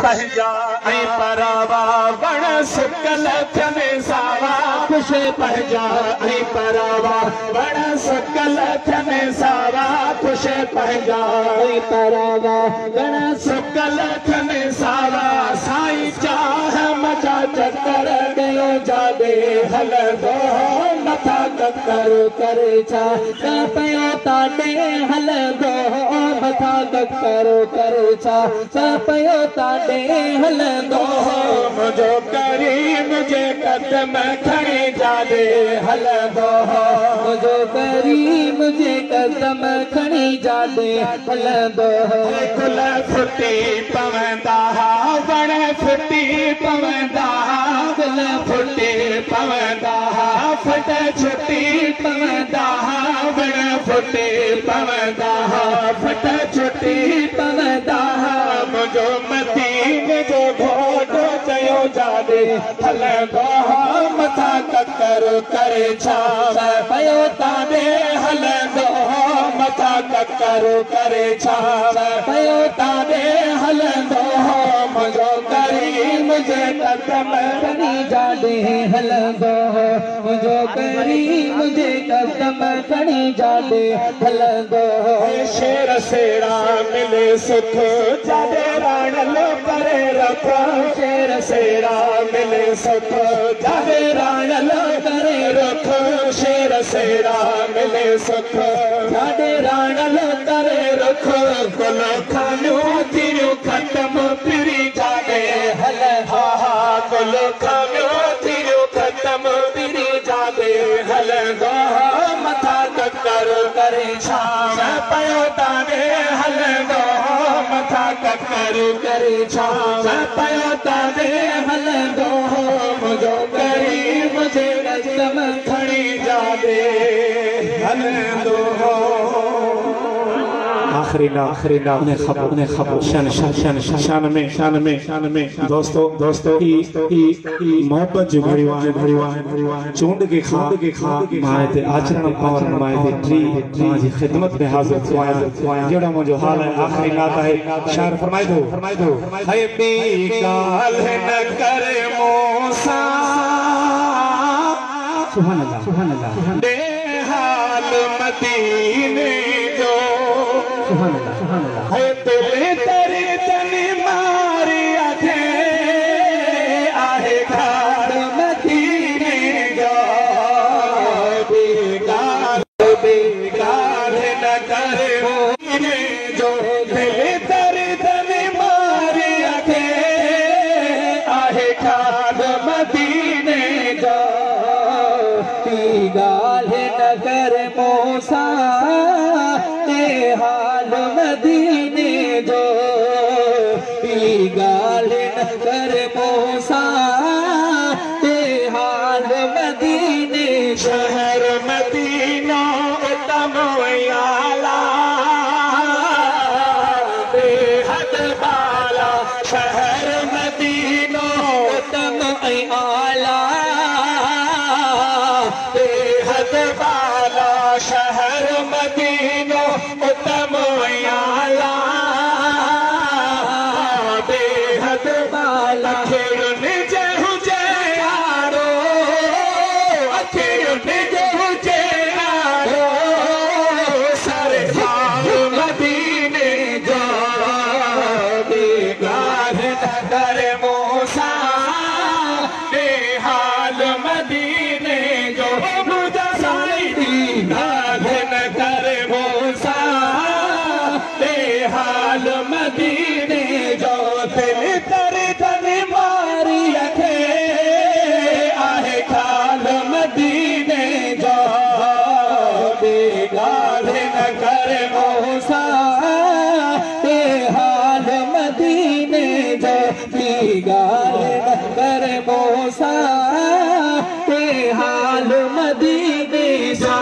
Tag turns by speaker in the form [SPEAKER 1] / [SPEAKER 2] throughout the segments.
[SPEAKER 1] पंहिंजा ऐं परावा वण सुकल थियनि सावा खुश पंहिंजा ऐं परावा वण सुकल थियनि सावा खुश पंहिंजा ऐं परावा वण सुकल थियनि सावा साईं चाह मजा चकर ॾियो जाॾे हलंदो मथा ककर करे छा पियो ताॾे हलंदो मथा ककर करे छा पियो ताॾे हलंदो मुंहिंजो करीम जे कदम खणी जाॾे हलंदो मुंहिंजो करीम जे कदम खणी जाॾे हलंदो गुल फुटी पवंदा वण फुटी पवंदा गुल फुटी पवंदा फट छुटी पवंदा वण फुटी पवंदा फट छुटी पवंदा मुंहिंजो मदीन जो घोटो चयो जाॾे हलंदो मथा ककर करे छा पियो ताॾे हलंदो मथा ककर करे छा पियो ताॾे हलंदो मुंहिंजो करीम जे कदम खणी जाॾे हलंदो मुंहिंजो करीम जे कदम खणी जाॾे हलंदो शेर सेड़ा मिले सुख जाॾे राणल करे रखो शेर सेड़ा मिले सुख जाॾे राणल करे रखो शेर सेड़ा मिले सुख जाॾे राणल करे रखो गुल खानियूं थियूं ख़तम फिरी जाॾे हल हा हा गुल खानियूं थियूं ख़तम फिरी जाॾे हलंदो मथा ककर करे छा पियो ताॾे हलंदो मथा ककर करे छा पियो ताॾे हलंदो मुंहिंजो करीम जे कदम खणी जाॾे हलंदो आखिरी ना उन्हें खबर शान में दोस्तों मोहब्बत जो घड़ियों है चूंड के खा माए ते आचरण पावर माए ते ट्री जी खिदमत में हाजिर हुआ जेड़ा मुझे हाल है आखिरी नात है शायर फरमाए दो है बेगाल न करे मोसा सुभान अल्लाह दे हाल मदीने जो सुभान अल्लाह है तेरे तेरे तने मारिया थे आहे घर मदीने जो बेगार न करे मोने जो तेरे तेरे तने मारिया थे आहे घर मदीने जो गाल न करे मोसा हाल मदीने जो गाल न कर मोसा हाल मदीने शहर मदीना उत्तम आला बेहद बाला शहर मदीना उत्तम आला बेहद बाला शहर मदीना उत्तम आला बेहद बाला अखियुन जहु जे यारो अखियुन जहु जे यारो सारे हाल मदीने जो बेगार न करे मोसा हाल मदीने जो मुझा साईं गाल न करे मोसा हाल मदीने जो दिल तर तन मारी रखे आहे खाल मदीने जो बेगार न करे मोसा हाल मदीने जो बेगार न करे मोसा हाल मदीने जो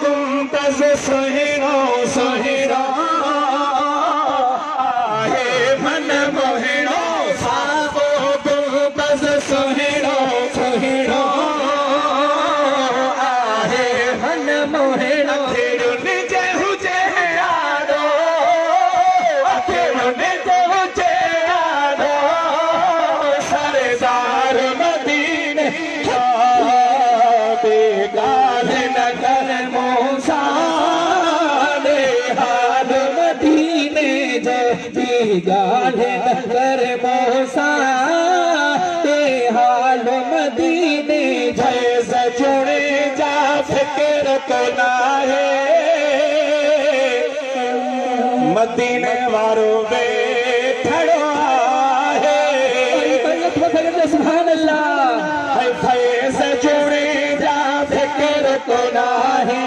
[SPEAKER 1] गुंबज सोहिरो सोहिरो सोहेरो सोहेरो आहे मन मोहेरो अखियुन जहु जे यारो अखियुन जहु जे यारो बेगाल नगर मूसा दे हाल मदीने जो बेगाल नगर मूसा दे हाल मदीने जैसे जुड़े जा फिक्र को ना है मदीने वारो बे खड़ो है सुभान अल्लाह से जुड़े जा फिक्र को ना है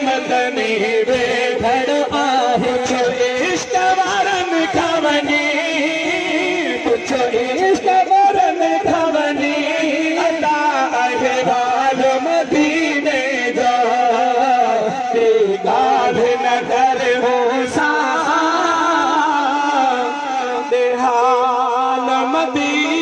[SPEAKER 1] मदनी बे खड़ो आहे कुछ इश्क वारन खवनी कुछ इश्क वारन खवनी अल्लाह अहवाल मदीने जा बेगाल नगर मूसा दे हाल मदीने